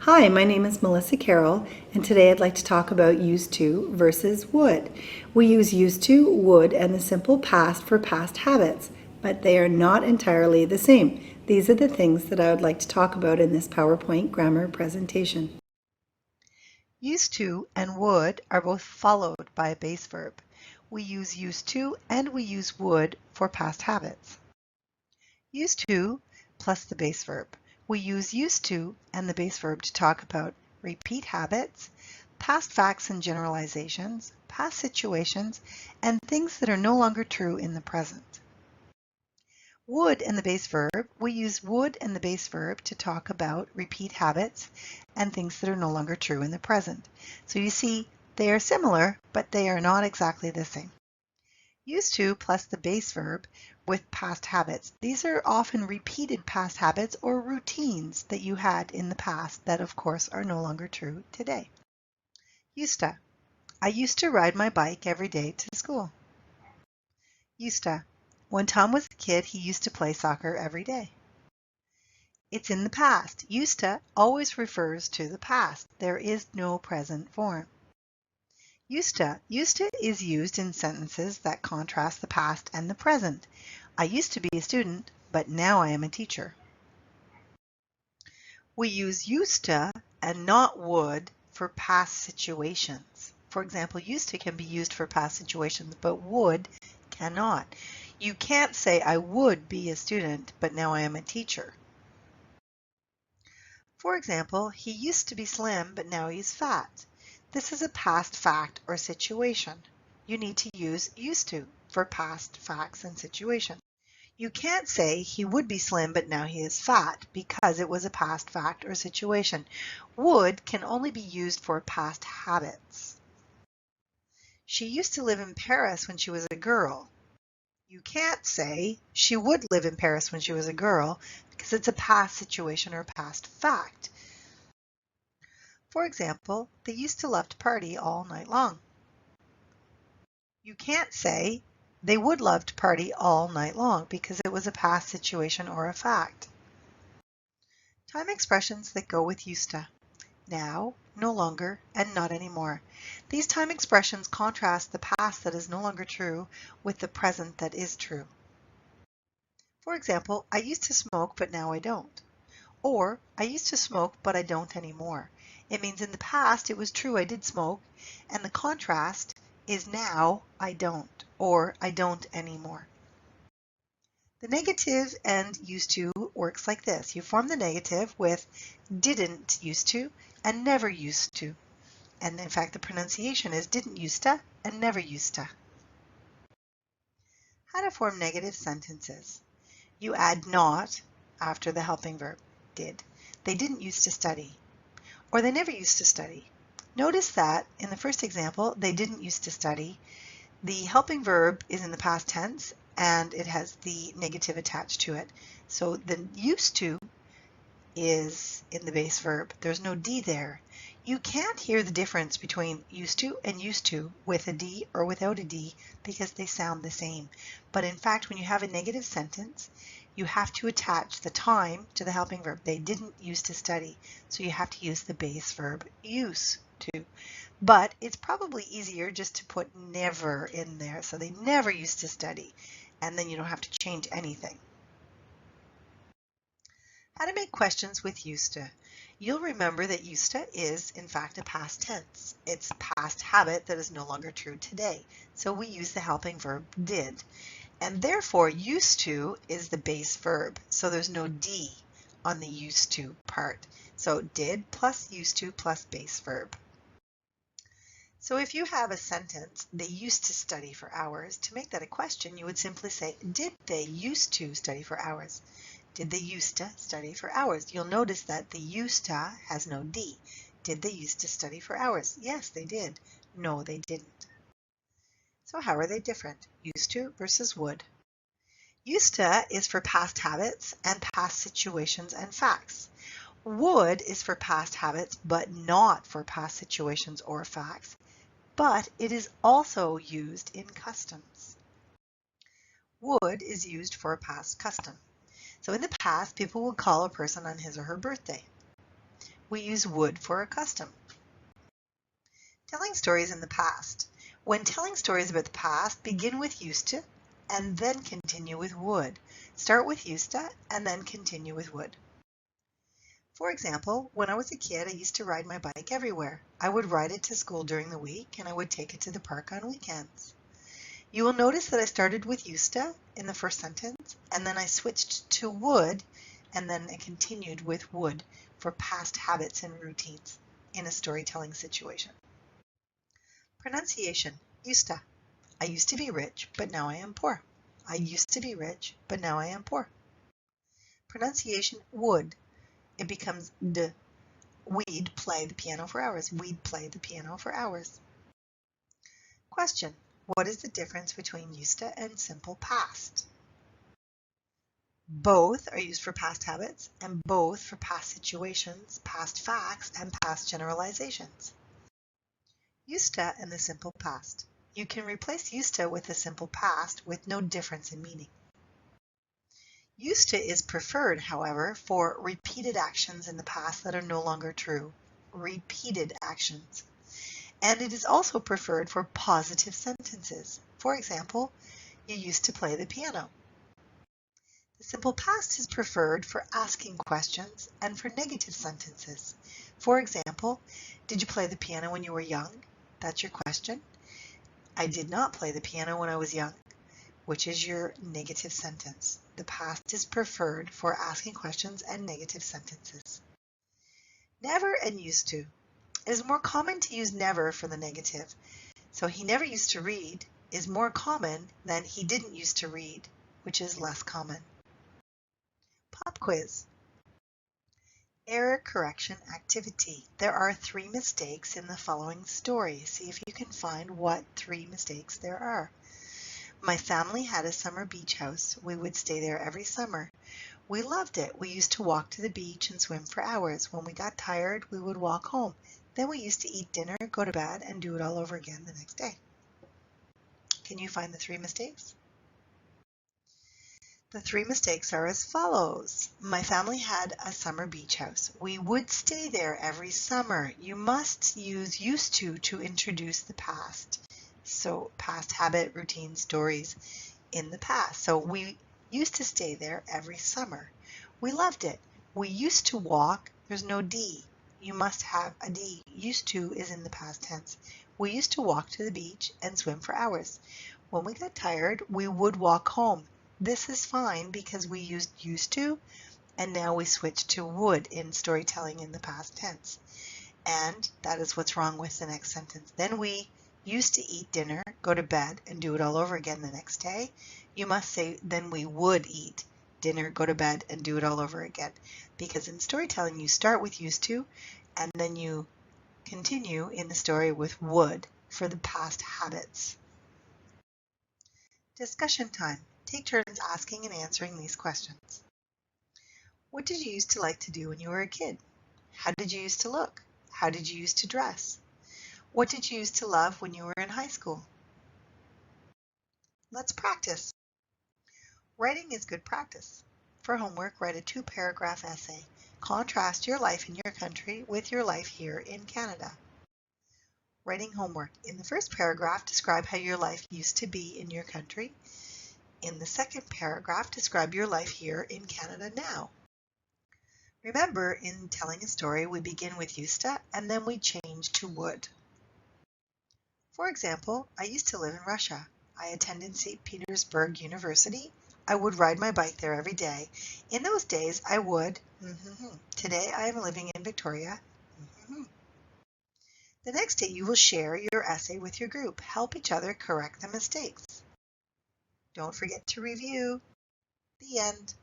Hi, my name is Melissa Carroll, and today I'd like to talk about used to versus would. We use used to, would, and the simple past for past habits, but they are not entirely the same. These are the things that I would like to talk about in this PowerPoint grammar presentation. Used to and would are both followed by a base verb. We use used to and we use would for past habits. Used to plus the base verb. We use used to and the base verb to talk about repeat habits, past facts and generalizations, past situations, and things that are no longer true in the present. Would and the base verb, we use would and the base verb to talk about repeat habits and things that are no longer true in the present. So you see, they are similar, but they are not exactly the same. Used to plus the base verb with past habits. These are often repeated past habits or routines that you had in the past that of course are no longer true today. Used to. I used to ride my bike every day to school. Used to. When Tom was a kid, he used to play soccer every day. It's in the past. Used to always refers to the past. There is no present form. Used to. Used to is used in sentences that contrast the past and the present. I used to be a student, but now I am a teacher. We use used to and not would for past situations. For example, used to can be used for past situations, but would cannot. You can't say I would be a student, but now I am a teacher. For example, he used to be slim, but now he's fat. This is a past fact or situation. You need to use used to for past facts and situations. You can't say he would be slim, but now he is fat because it was a past fact or situation. Would can only be used for past habits. She used to live in Paris when she was a girl. You can't say she would live in Paris when she was a girl because it's a past situation or past fact. For example, they used to love to party all night long. You can't say they would love to party all night long because it was a past situation or a fact. Time expressions that go with used to. Now, no longer, and not anymore. These time expressions contrast the past that is no longer true with the present that is true. For example, I used to smoke, but now I don't. Or, I used to smoke, but I don't anymore. It means in the past it was true I did smoke, and the contrast is now I don't, or I don't anymore. The negative and used to works like this. You form the negative with didn't used to and never used to. And in fact, the pronunciation is didn't used to and never used to. How to form negative sentences. You add not after the helping verb, did. They didn't used to study, or they never used to study. Notice that in the first example, they didn't used to study. The helping verb is in the past tense and it has the negative attached to it. So the used to is in the base verb. There's no D there. You can't hear the difference between used to and used to with a D or without a D because they sound the same. But in fact, when you have a negative sentence, you have to attach the time to the helping verb. They didn't used to study, so you have to use the base verb used to. But it's probably easier just to put never in there. So they never used to study, and then you don't have to change anything. How to make questions with used to. You'll remember that used to is, in fact, a past tense. It's past habit that is no longer true today. So we use the helping verb did. And therefore, used to is the base verb. So there's no D on the used to part. So did plus used to plus base verb. So if you have a sentence, they used to study for hours, to make that a question, you would simply say, did they used to study for hours? Did they used to study for hours? You'll notice that the used to has no D. Did they used to study for hours? Yes, they did. No, they didn't. So how are they different? Used to versus would. Used to is for past habits and past situations and facts. Would is for past habits, but not for past situations or facts. But it is also used in customs. Would is used for a past custom. So in the past, people would call a person on his or her birthday. We use would for a custom. Telling stories in the past. When telling stories about the past, begin with used to and then continue with would. Start with used to and then continue with would. For example, when I was a kid, I used to ride my bike everywhere. I would ride it to school during the week and I would take it to the park on weekends. You will notice that I started with used to in the first sentence and then I switched to would and then I continued with would for past habits and routines in a storytelling situation. Pronunciation. Used to. I used to be rich, but now I am poor. I used to be rich, but now I am poor. Pronunciation. Would. It becomes d. We'd play the piano for hours. We'd play the piano for hours. Question. What is the difference between used to and simple past? Both are used for past habits and both for past situations, past facts, and past generalizations. Used to and the simple past. You can replace used to with the simple past with no difference in meaning. Used to is preferred, however, for repeated actions in the past that are no longer true. Repeated actions. And it is also preferred for positive sentences. For example, you used to play the piano. The simple past is preferred for asking questions and for negative sentences. For example, did you play the piano when you were young? That's your question. I did not play the piano when I was young, which is your negative sentence. The past is preferred for asking questions and negative sentences. Never and used to. It is more common to use never for the negative. So he never used to read is more common than he didn't used to read, which is less common. Pop quiz. Error correction activity. There are 3 mistakes in the following story. See if you can find what 3 mistakes there are. My family had a summer beach house. We would stay there every summer. We loved it. We used to walk to the beach and swim for hours. When we got tired, we would walk home. Then we used to eat dinner, go to bed, and do it all over again the next day. Can you find the 3 mistakes? The 3 mistakes are as follows. My family had a summer beach house. We would stay there every summer. You must use used to introduce the past. So past habit, routine, stories in the past. So we used to stay there every summer. We loved it. We used to walk. There's no D. You must have a D. Used to is in the past tense. We used to walk to the beach and swim for hours. When we got tired, we would walk home. This is fine because we used to and now we switch to would in storytelling in the past tense. And that is what's wrong with the next sentence. Then we used to eat dinner, go to bed, and do it all over again the next day. You must say, then we would eat dinner, go to bed, and do it all over again. Because in storytelling, you start with used to, and then you continue in the story with would for the past habits. Discussion time. Take turns asking and answering these questions. What did you used to like to do when you were a kid? How did you used to look? How did you used to dress? What did you used to love when you were in high school? Let's practice. Writing is good practice. For homework, write a 2-paragraph essay. Contrast your life in your country with your life here in Canada. Writing homework. In the first paragraph, describe how your life used to be in your country. In the second paragraph, describe your life here in Canada now. Remember, in telling a story, we begin with used to and then we change to would. For example, I used to live in Russia. I attended St. Petersburg University. I would ride my bike there every day. In those days, I would. Today, I am living in Victoria. The next day, you will share your essay with your group. Help each other correct the mistakes. Don't forget to review. The end.